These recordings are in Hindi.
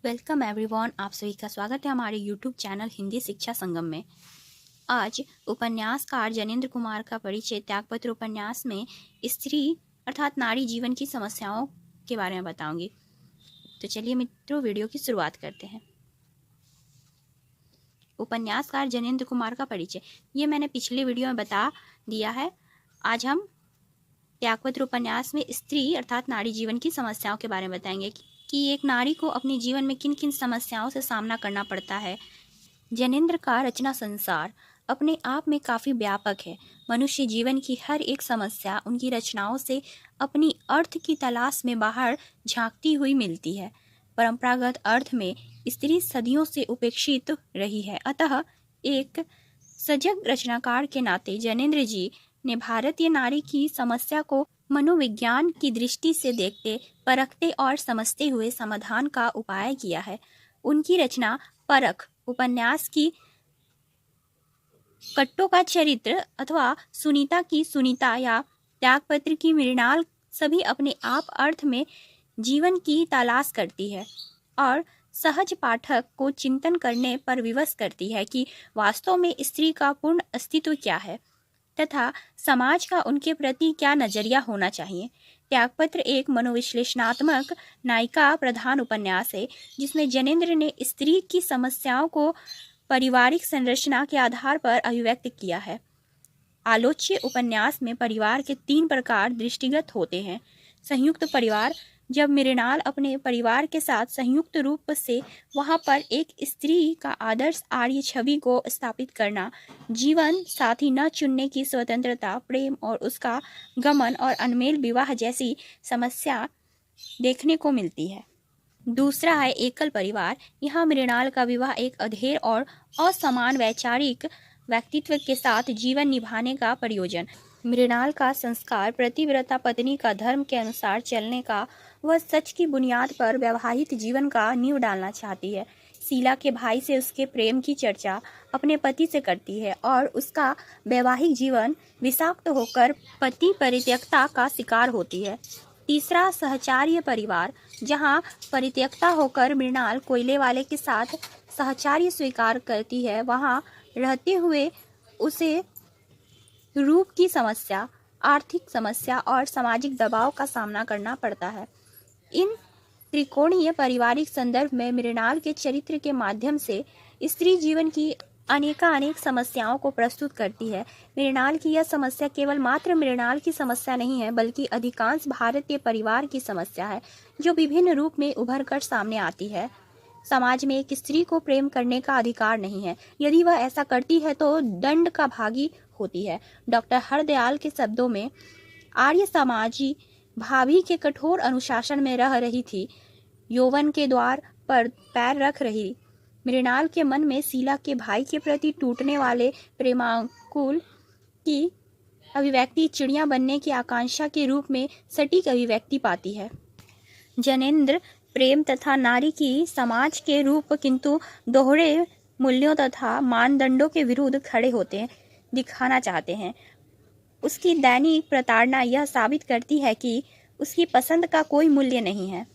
Welcome everyone. आप सभी का स्वागत है हमारे यूट्यूब चैनल हिंदी शिक्षा संगम में। आज उपन्यासकार जनेंद्र कुमार का परिचय त्यागपत्र उपन्यास में स्त्री अर्थात नारी जीवन की समस्याओं के बारे में बताऊंगी। तो चलिए मित्रों, वीडियो की शुरुआत करते हैं। उपन्यासकार जनेंद्र कुमार का परिचय ये मैंने पिछले वीडियो में बता दिया है। आज हम त्यागपत्र उपन्यास में स्त्री अर्थात नारी जीवन की समस्याओं के बारे में बताएंगे कि एक नारी को अपने जीवन में किन किन समस्याओं से सामना करना पड़ता है। जनेंद्र का रचना संसार अपने आप में काफ़ी व्यापक है। मनुष्य जीवन की हर एक समस्या उनकी रचनाओं से अपनी अर्थ की तलाश में बाहर झांकती हुई मिलती है। परंपरागत अर्थ में स्त्री सदियों से उपेक्षित रही है। अतः एक सजग रचनाकार के नाते जनेंद्र जी ने भारतीय नारी की समस्या को मनोविज्ञान की दृष्टि से देखते, परखते और समझते हुए समाधान का उपाय किया है। उनकी रचना परख उपन्यास की कट्टों का चरित्र अथवा सुनीता की सुनीता या त्यागपत्र की मृणाल सभी अपने आप अर्थ में जीवन की तलाश करती है और सहज पाठक को चिंतन करने पर विवश करती है कि वास्तव में स्त्री का पूर्ण अस्तित्व क्या है तथा समाज का उनके प्रति क्या नजरिया होना चाहिए। त्यागपत्र एक मनोविश्लेषणात्मक नायिका प्रधान उपन्यास है जिसमें जनेंद्र ने स्त्री की समस्याओं को पारिवारिक संरचना के आधार पर अभिव्यक्त किया है। आलोच्य उपन्यास में परिवार के 3 प्रकार दृष्टिगत होते हैं। संयुक्त परिवार, जब मृणाल अपने परिवार के साथ संयुक्त रूप से वहां पर एक स्त्री का आदर्श आर्य छवि को स्थापित करना, जीवन साथी न चुनने की स्वतंत्रता, प्रेम और उसका गमन और अनमेल विवाह जैसी समस्या देखने को मिलती है। दूसरा है एकल परिवार। यहाँ मृणाल का विवाह एक अधेड़ और असमान वैचारिक व्यक्तित्व के साथ जीवन निभाने का प्रयोजन। मृणाल का संस्कार पतिव्रता पत्नी का धर्म के अनुसार चलने का, वह सच की बुनियाद पर वैवाहिक जीवन का नींव डालना चाहती है। शीला के भाई से उसके प्रेम की चर्चा अपने पति से करती है और उसका वैवाहिक जीवन विषाक्त होकर पति परित्यक्ता का शिकार होती है। तीसरा सहचार्य परिवार, जहां परित्यक्ता होकर मृणाल कोयले वाले के साथ सहचार्य स्वीकार करती है, वहां रहते हुए उसे रूप की समस्या, आर्थिक समस्या और सामाजिक दबाव का सामना करना पड़ता है। इन त्रिकोणीय पारिवारिक संदर्भ में मृणाल के चरित्र के माध्यम से स्त्री जीवन की अनेक समस्याओं को प्रस्तुत करती है। मृणाल की यह समस्या केवल मात्र मृणाल की समस्या नहीं है, बल्कि अधिकांश भारतीय परिवार की समस्या है, जो विभिन्न रूप में उभर कर सामने आती है। समाज में एक स्त्री को प्रेम करने का अधिकार नहीं है। यदि वह ऐसा करती है तो दंड का भागी होती है। डॉक्टर हरदयाल के शब्दों में, आर्य समाजी भाभी के कठोर अनुशासन में रह रही थी, यौवन के द्वार पर पैर रख रही मृणाल के मन में शीला के भाई के प्रति टूटने वाले प्रेमाकुल की अभिव्यक्ति चिड़िया बनने की आकांक्षा के रूप में सटीक अभिव्यक्ति पाती है। जनेंद्र प्रेम तथा नारी की समाज के रूप किंतु दोहरे मूल्यों तथा मानदंडों के विरुद्ध खड़े होते दिखाना चाहते हैं। उसकी दैनिक प्रताड़ना यह साबित करती है कि उसकी पसंद का कोई मूल्य नहीं है।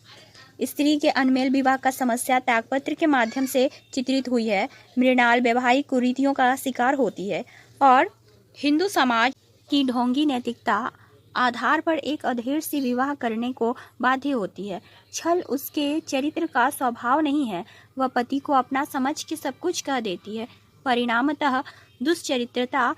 स्त्री के अनमेल विवाह का समस्या त्यागपत्र के माध्यम से चित्रित हुई है। मृणाल वैवाहिक कुरीतियों का शिकार होती है और हिंदू समाज की ढोंगी नैतिकता आधार पर एक अधेड़ से विवाह करने को बाध्य होती है। छल उसके चरित्र का स्वभाव नहीं है। वह पति को अपना समझ के सब कुछ कह देती है। परिणामतः दुष्चरित्रता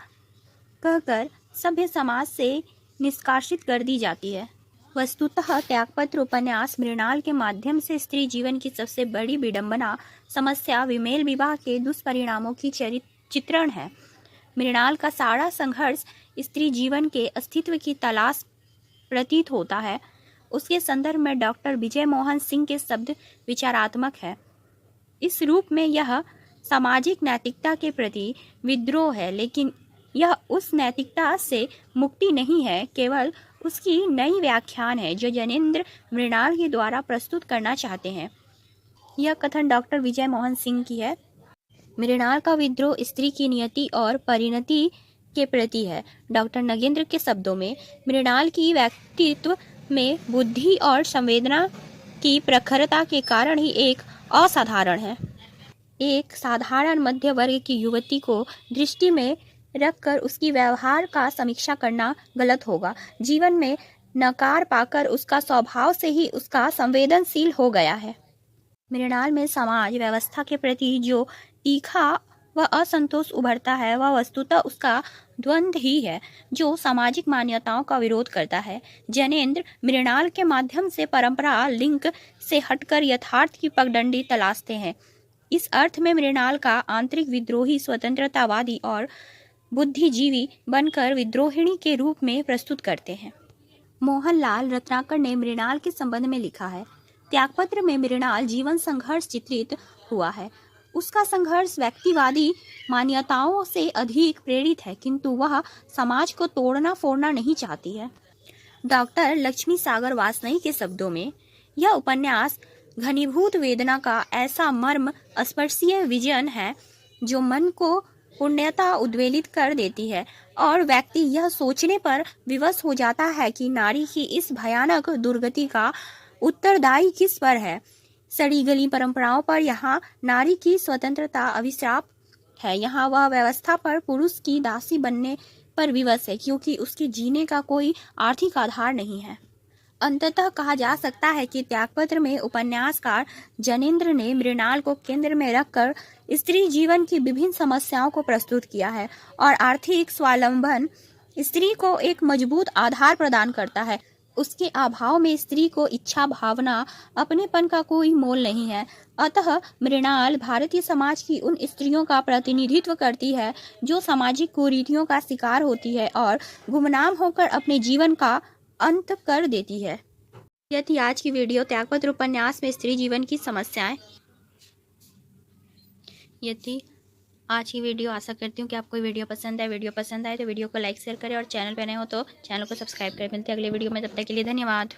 कहकर सभ्य समाज से निष्कासित कर दी जाती है। वस्तुतः त्यागपत्र उपन्यास मृणाल के माध्यम से स्त्री जीवन की सबसे बड़ी विडंबना, समस्या, विमेल विवाह के दुष्परिणामों की चित्रण है। मृणाल का सारा संघर्ष स्त्री जीवन के अस्तित्व की तलाश प्रतीत होता है। उसके संदर्भ में डॉक्टर विजय मोहन सिंह के शब्द विचारात्मक है। इस रूप में यह सामाजिक नैतिकता के प्रति विद्रोह है, लेकिन यह उस नैतिकता से मुक्ति नहीं है, केवल उसकी नई व्याख्यान है जो जनेंद्र मृणाल के द्वारा प्रस्तुत करना चाहते हैं। यह कथन डॉक्टर विजय मोहन सिंह की है। मृणाल का विद्रोह स्त्री की नियति और परिणति के प्रति है। डॉक्टर नगेंद्र के शब्दों में, मृणाल की व्यक्तित्व में बुद्धि और संवेदना की प्रखरता के कारण ही एक असाधारण है। एक साधारण मध्य वर्ग की युवती को दृष्टि में रखकर उसकी व्यवहार का समीक्षा करना गलत होगा। जीवन में नकार पाकर उसका स्वभाव से ही उसका संवेदनशील हो गया है। मृणाल में समाज व्यवस्था के प्रति जो तीखा व असंतोष उभरता है वह वस्तुतः उसका द्वंद्व ही है, जो सामाजिक मान्यताओं का विरोध करता है। जैनेन्द्र मृणाल के माध्यम से परंपरा लिंग से हटकर यथार्थ की पगडंडी तलाशते हैं। इस अर्थ में मृणाल का आंतरिक विद्रोही स्वतंत्रतावादी और बुद्धिजीवी बनकर विद्रोहिणी के रूप में प्रस्तुत करते हैं। मोहनलाल रत्नाकर ने मृणाल के संबंध में लिखा है, त्यागपत्र में मृणाल जीवन संघर्ष चित्रित हुआ है। उसका संघर्ष व्यक्तिवादी मान्यताओं से अधिक प्रेरित है, किंतु वह समाज को तोड़ना फोड़ना नहीं चाहती है। डॉक्टर लक्ष्मी सागर वासनई के शब्दों में, यह उपन्यास घनीभूत वेदना का ऐसा मर्म स्पर्शीय विजन है जो मन को पूर्णतः उद्वेलित कर देती है और व्यक्ति यह सोचने पर विवश हो जाता है कि नारी की इस भयानक दुर्गति का उत्तरदायी किस पर है। सड़ी गली परंपराओं पर यहाँ नारी की स्वतंत्रता अभिशाप है। यहाँ वह व्यवस्था पर पुरुष की दासी बनने पर विवश है, क्योंकि उसके जीने का कोई आर्थिक आधार नहीं है। अंततः कहा जा सकता है कि त्यागपत्र में उपन्यासकार जैनेन्द्र ने मृणाल को केंद्र में रखकर स्त्री जीवन की विभिन्न समस्याओं को प्रस्तुत किया है और आर्थिक स्वावलंबन स्त्री को एक मजबूत आधार प्रदान करता है। उसके अभाव में स्त्री को इच्छा भावना अपनेपन का कोई मोल नहीं है। अतः मृणाल भारतीय समाज की उन स्त्रियों का प्रतिनिधित्व करती है जो सामाजिक कुरीतियों का शिकार होती है और गुमनाम होकर अपने जीवन का अंत कर देती है। यह थी आज की वीडियो, त्यागपत्र उपन्यास में स्त्री जीवन की समस्याएं। ये थी आज की वीडियो। आशा करती हूँ कि आपको वीडियो पसंद आए। वीडियो पसंद आए तो वीडियो को लाइक शेयर करें और चैनल पर नए हो तो चैनल को सब्सक्राइब करें। मिलते हैं अगले वीडियो में, तब तक के लिए धन्यवाद।